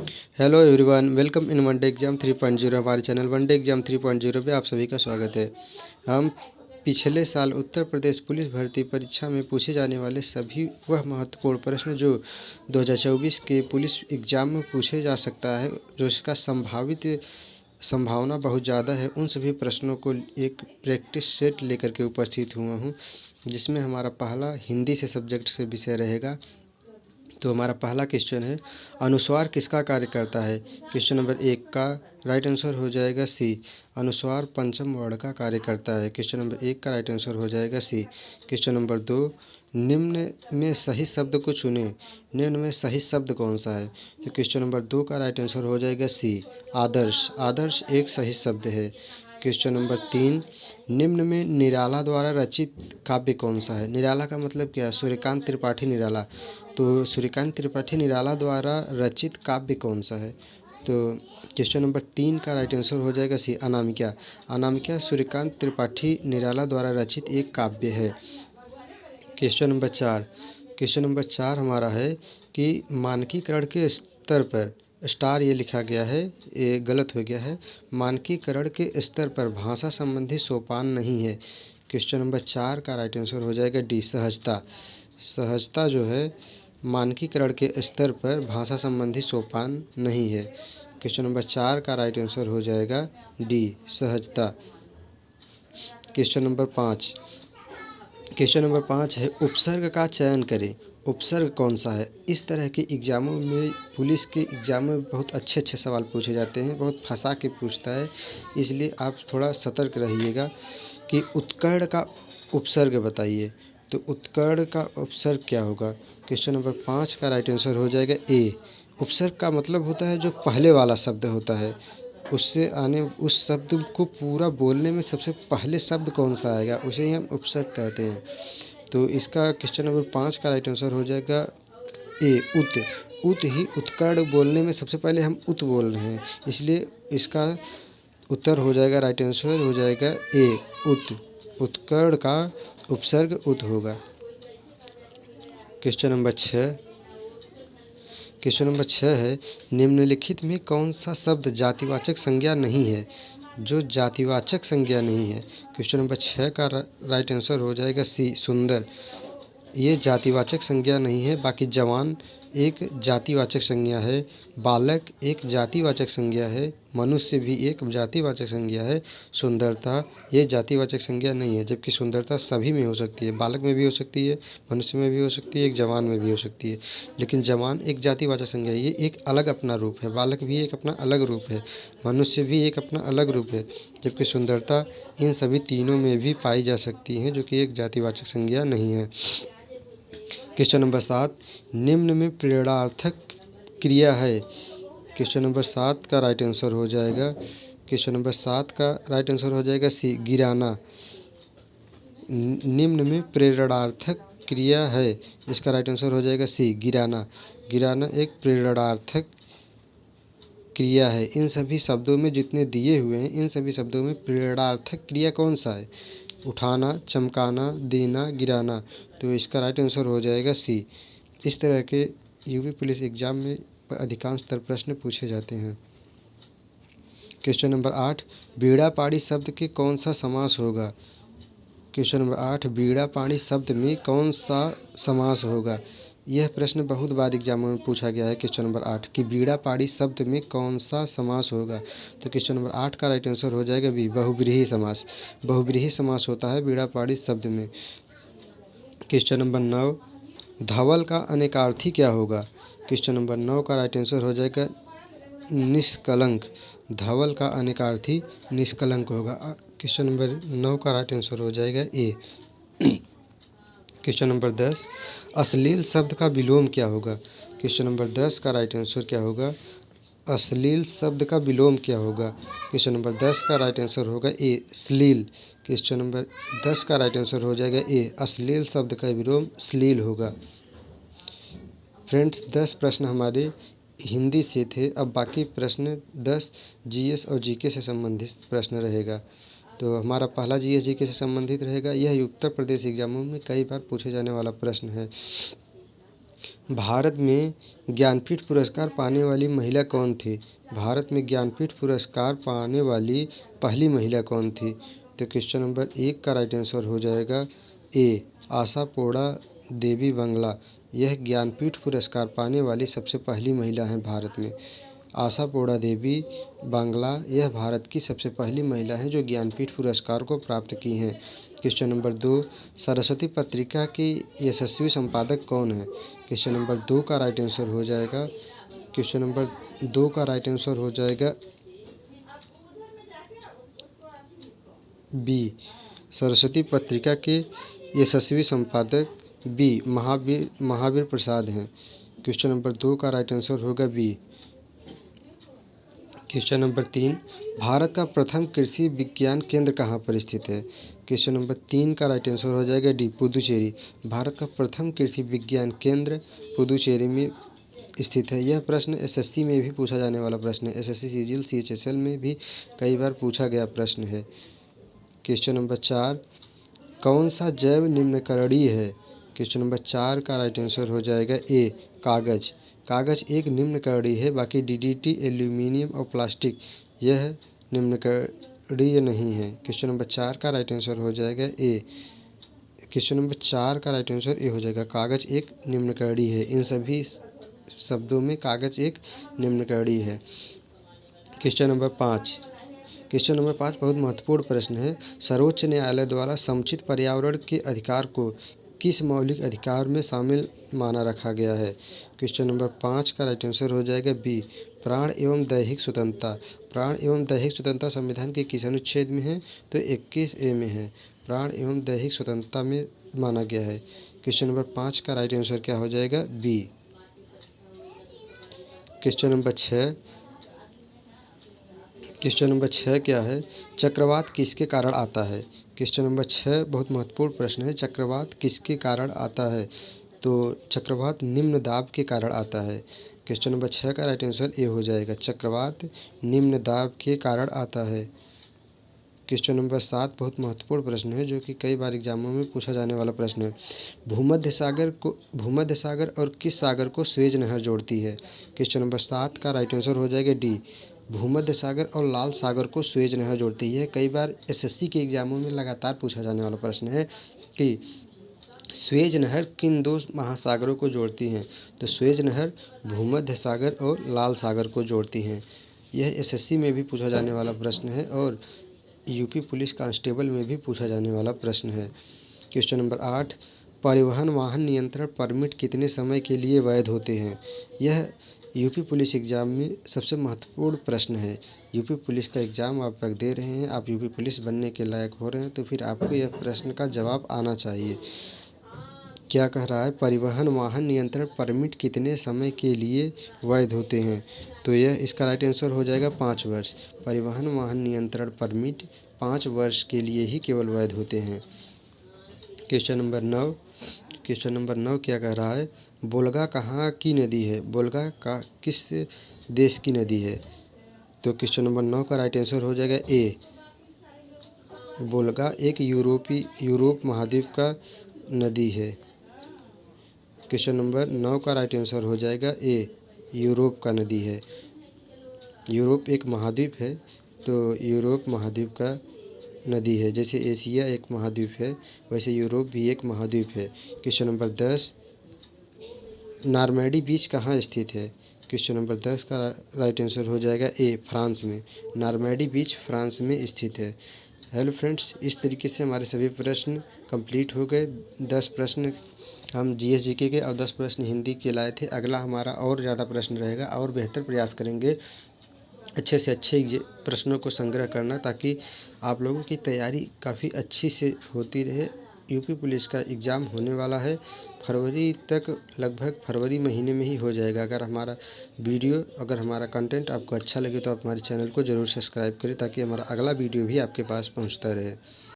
Hello everyone, welcome in one day exam 3.0। हमारे channel one day exam 3.0 पे आप सभी का स्वागत है। हम पिछले साल उत्तर प्रदेश पुलिस भर्ती परीक्षा में पूछे जाने वाले सभी वह महत्वपूर्ण प्रश्न जो 2024 के पुलिस एग्ज़ाम में पूछे जा सकता है, जो इसका संभावना बहुत ज़्यादा है, उन सभी प्रश्नों को एक प्रैक्टिस सेट लेकर के उपस्थित हुआ हूँ, जिसमें हमारा पहला हिंदी से सब्जेक्ट से विषय रहेगा। तो हमारा पहला क्वेश्चन है, अनुस्वार किसका कार्य करता है। क्वेश्चन नंबर 1 का राइट आंसर हो जाएगा सी, अनुस्वार पंचम वर्ण का कार्य करता है। क्वेश्चन नंबर 1 का राइट आंसर हो जाएगा सी। क्वेश्चन नंबर 2, निम्न में सही शब्द को चुनें। निम्न में सही शब्द कौन सा है। तो क्वेश्चन नंबर 2 का राइट आंसर हो जाएगा सी, आदर्श। आदर्श एक सही शब्द है। क्वेश्चन नंबर 3, निम्न में निराला द्वारा रचित काव्य कौन सा है। निराला का मतलब क्या है, सूर्यकांत त्रिपाठी निराला। तो सूर्यकांत त्रिपाठी निराला द्वारा रचित काव्य कौन सा है। तो क्वेश्चन नंबर 3 का राइट आंसर हो जाएगा सी, अनामिका। अनामिका सूर्यकांत त्रिपाठी निराला द्वारा रचित एक काव्य है। क्वेश्चन नंबर 4, क्वेश्चन नंबर 4 हमारा है कि मानकीकरण के स्तर पर, स्टार ये लिखा गया है, ये गलत हो गया है। मानकीकरण के स्तर पर भाषा संबंधी सोपान नहीं है। क्वेश्चन नंबर 4 का राइट आंसर हो जाएगा डी, सहजता। सहजता जो है मानकीकरण के स्तर पर भाषा संबंधी सोपान नहीं है। क्वेश्चन नंबर 4 का राइट आंसर हो जाएगा डी, सहजता। क्वेश्चन नंबर 5, क्वेश्चन नंबर 5 है, उपसर्ग का चयन करें। उपसर्ग कौन सा है। इस तरह के एग्ज़ामों में, पुलिस के एग्ज़ाम में बहुत अच्छे अच्छे सवाल पूछे जाते हैं, बहुत फंसा के पूछता है, इसलिए आप थोड़ा सतर्क रहिएगा कि उत्कर्ण का उपसर्ग बताइए। तो उत्कर्ण का उपसर्ग क्या होगा। क्वेश्चन नंबर 5 का राइट आंसर हो जाएगा ए। उपसर्ग का मतलब होता है जो पहले वाला शब्द होता है, उससे आने उस शब्द को पूरा बोलने में सबसे पहले शब्द कौन सा आएगा, उसे ही हम उपसर्ग कहते हैं। तो इसका क्वेश्चन नंबर 5 का राइट आंसर हो जाएगा ए, उत। उत ही उत्कर्ण बोलने में सबसे पहले हम उत बोल रहे हैं, इसलिए इसका उत्तर हो जाएगा, राइट आंसर हो जाएगा ए, उत। उत्कर्ण का उपसर्ग उत होगा। क्वेश्चन नंबर 6, क्वेश्चन नंबर 6 है, निम्नलिखित में कौन सा शब्द जातिवाचक संज्ञा नहीं है। जो जातिवाचक संज्ञा नहीं है, क्वेश्चन नंबर 6 का राइट आंसर हो जाएगा सी, सुंदर। ये जातिवाचक संज्ञा नहीं है। बाकी जवान एक जातिवाचक संज्ञा है, बालक एक जातिवाचक संज्ञा है, मनुष्य भी एक जातिवाचक संज्ञा है। सुंदरता ये जातिवाचक संज्ञा नहीं है, जबकि सुंदरता सभी में हो सकती है, बालक में भी हो सकती है, मनुष्य में भी हो सकती है, एक जवान में भी हो सकती है। लेकिन जवान एक जातिवाचक संज्ञा है, ये एक अलग अपना रूप है। बालक भी एक अपना अलग रूप है, मनुष्य भी एक अपना अलग रूप है, जबकि सुंदरता इन सभी तीनों में भी पाई जा सकती है, जो कि एक जातिवाचक संज्ञा नहीं है। क्वेश्चन नंबर 7, निम्न में प्रेरणार्थक क्रिया है। क्वेश्चन नंबर 7 का राइट आंसर हो जाएगा, क्वेश्चन नंबर 7 का राइट आंसर हो जाएगा सी, गिराना। निम्न में प्रेरणार्थक क्रिया है, इसका राइट आंसर हो जाएगा सी, गिराना। गिराना एक प्रेरणार्थक क्रिया है। इन सभी शब्दों में जितने दिए हुए हैं, इन सभी शब्दों में प्रेरणार्थक क्रिया कौन सा है। उठाना, चमकाना, देना, गिराना। तो इसका राइट आंसर हो जाएगा सी। इस तरह के यूपी पुलिस एग्ज़ाम में अधिकांशतर प्रश्न पूछे जाते हैं। क्वेश्चन नंबर 8, बीड़ा पाड़ी शब्द के कौन सा समास होगा। क्वेश्चन नंबर 8, बीड़ा पाड़ी शब्द में कौन सा समास होगा। यह प्रश्न बहुत बार एग्जामों में पूछा गया है। क्वेश्चन नंबर 8 कि बीड़ा पाड़ी शब्द में कौन सा समास होगा। तो क्वेश्चन नंबर 8 का राइट आंसर हो जाएगा बी, बहुब्रीहि समास। बहुब्रीहि समास होता है बीड़ा पाड़ी शब्द में। क्वेश्चन नंबर 9, धवल का अनेकार्थी क्या होगा। क्वेश्चन नंबर 9 का राइट आंसर हो जाएगा निष्कलंक। धवल का अनेकार्थी निष्कलंक होगा। क्वेश्चन नंबर 9 का राइट आंसर हो जाएगा ए। क्वेश्चन नंबर 10, अश्लील शब्द का विलोम क्या होगा। क्वेश्चन नंबर 10 का राइट आंसर क्या होगा, अश्लील शब्द का विलोम क्या होगा। क्वेश्चन नंबर 10 का राइट आंसर होगा ए, श्लील। क्वेश्चन नंबर 10 का राइट आंसर हो जाएगा ए, अश्लील शब्द का विलोम श्लील होगा। फ्रेंड्स, 10 प्रश्न हमारे हिंदी से थे। अब बाकी प्रश्न 10 जीएस और जीके से संबंधित प्रश्न रहेगा। तो हमारा पहला जीएस जीके से संबंधित रहेगा। यह उत्तर प्रदेश एग्जामों में कई बार पूछे जाने वाला प्रश्न है। भारत में ज्ञानपीठ पुरस्कार पाने वाली महिला कौन थी? भारत में ज्ञानपीठ पुरस्कार पाने वाली पहली महिला कौन थी? तो क्वेश्चन नंबर 1 का राइट आंसर हो जाएगा ए, आशापूर्णा देवी बांग्ला। यह ज्ञानपीठ पुरस्कार पाने वाली सबसे पहली महिला हैं भारत में। आशापूर्णा देवी बांग्ला यह भारत की सबसे पहली महिला हैं जो ज्ञानपीठ पुरस्कार को प्राप्त की हैं। क्वेश्चन नंबर 2, सरस्वती पत्रिका के यशस्वी संपादक कौन है? क्वेश्चन नंबर 2 का राइट आंसर हो जाएगा क्वेश्चन नंबर 2 का राइट आंसर हो जाएगा बी, सरस्वती पत्रिका के यशस्वी संपादक बी महावीर प्रसाद हैं। क्वेश्चन नंबर 2 का राइट आंसर होगा बी। क्वेश्चन नंबर 3, भारत का प्रथम कृषि विज्ञान केंद्र कहाँ पर स्थित है? क्वेश्चन नंबर 3 का राइट आंसर हो जाएगा डी, पुदुचेरी। भारत का प्रथम कृषि विज्ञान केंद्र पुदुचेरी में स्थित है। यह प्रश्न एसएससी में भी पूछा जाने वाला प्रश्न है। एसएससी सीजीएल सीएचएसएल में भी कई बार पूछा गया प्रश्न है। क्वेश्चन नंबर 4, कौन सा जैव निम्नकरणीय है? क्वेश्चन नंबर 4 का राइट आंसर हो जाएगा ए, कागज। कागज एक निम्नकरणीय है, बाकी डीडीटी, एल्यूमीनियम और प्लास्टिक यह निम्नकरणीय नहीं है। क्वेश्चन नंबर 4 का राइट आंसर हो जाएगा ए। क्वेश्चन नंबर 4 का राइट आंसर ए हो जाएगा, कागज एक निम्नकरणीय है। इन सभी शब्दों में कागज एक निम्नकरणीय है। क्वेश्चन नंबर 5 बहुत महत्वपूर्ण प्रश्न है। सर्वोच्च न्यायालय द्वारा समुचित पर्यावरण के अधिकार को किस मौलिक अधिकार में शामिल माना रखा गया है? क्वेश्चन नंबर 5 का राइट आंसर हो जाएगा बी, प्राण एवं दैहिक स्वतंत्रता। प्राण एवं दैहिक स्वतंत्रता संविधान के किस अनुच्छेद में है? तो 21A में है। प्राण एवं दैहिक स्वतंत्रता में माना गया है। क्वेश्चन नंबर 5 का राइट आंसर क्या हो जाएगा? बी। क्वेश्चन नंबर 6 क्या है? चक्रवात किसके कारण आता है? क्वेश्चन नंबर 6 बहुत महत्वपूर्ण प्रश्न है। चक्रवात किसके कारण आता है? तो चक्रवात निम्न दाब के कारण आता है। क्वेश्चन नंबर 6 का राइट आंसर ए हो जाएगा, चक्रवात निम्न दाब के कारण आता है। क्वेश्चन नंबर 7 बहुत महत्वपूर्ण प्रश्न है जो कि कई बार एग्जामों में पूछा जाने वाला प्रश्न है। भूमध्य सागर और किस सागर को स्वेज नहर जोड़ती है? क्वेश्चन नंबर 7 का राइट आंसर हो जाएगा डी, भूमध्य सागर और लाल सागर को स्वेज नहर जोड़ती है। कई बार एसएससी के एग्जामों में लगातार पूछा जाने वाला प्रश्न है कि स्वेज नहर किन दो महासागरों को जोड़ती हैं? तो स्वेज नहर भूमध्य सागर और लाल सागर को जोड़ती हैं। यह एसएससी में भी पूछा जाने वाला प्रश्न है और यूपी पुलिस कांस्टेबल में भी पूछा जाने वाला प्रश्न है। क्वेश्चन नंबर 8, परिवहन वाहन नियंत्रण परमिट कितने समय के लिए वैध होते हैं? यह यूपी पुलिस एग्ज़ाम में सबसे महत्वपूर्ण प्रश्न है। यूपी पुलिस का एग्ज़ाम आप अगर दे रहे हैं, आप यूपी पुलिस बनने के लायक हो रहे हैं, तो फिर आपको यह प्रश्न का जवाब आना चाहिए। क्या कह रहा है? परिवहन वाहन नियंत्रण परमिट कितने समय के लिए वैध होते हैं? तो यह इसका राइट आंसर हो जाएगा 5 वर्ष। परिवहन वाहन नियंत्रण परमिट 5 वर्ष के लिए ही केवल वैध होते हैं। क्वेश्चन नंबर 9 क्या कह रहा है? बोलगा कहाँ की नदी है? बोलगा का किस देश की नदी है? तो क्वेश्चन नंबर 9 का राइट आंसर हो जाएगा ए, बोलगा एक यूरोप महाद्वीप का नदी है। क्वेश्चन नंबर 9 का राइट आंसर हो जाएगा ए, यूरोप का नदी है। यूरोप एक महाद्वीप है, तो यूरोप महाद्वीप का नदी है। जैसे एशिया एक महाद्वीप है, वैसे यूरोप भी एक महाद्वीप है। क्वेश्चन नंबर 10, नॉर्मैंडी बीच कहाँ स्थित है? क्वेश्चन नंबर 10 का राइट आंसर हो जाएगा ए, फ्रांस में। नॉर्मैंडी बीच फ्रांस में स्थित है। हेलो फ्रेंड्स, इस तरीके से हमारे सभी प्रश्न कंप्लीट हो गए। 10 प्रश्न हम जीएस जीके के और 10 प्रश्न हिंदी के लाए थे। अगला हमारा और ज़्यादा प्रश्न रहेगा और बेहतर प्रयास करेंगे अच्छे से अच्छे प्रश्नों को संग्रह करना, ताकि आप लोगों की तैयारी काफ़ी अच्छी से होती रहे। यूपी पुलिस का एग्ज़ाम होने वाला है फरवरी तक, लगभग फरवरी महीने में ही हो जाएगा। अगर हमारा कंटेंट आपको अच्छा लगे तो आप हमारे चैनल को ज़रूर सब्सक्राइब करें, ताकि हमारा अगला वीडियो भी आपके पास पहुंचता रहे।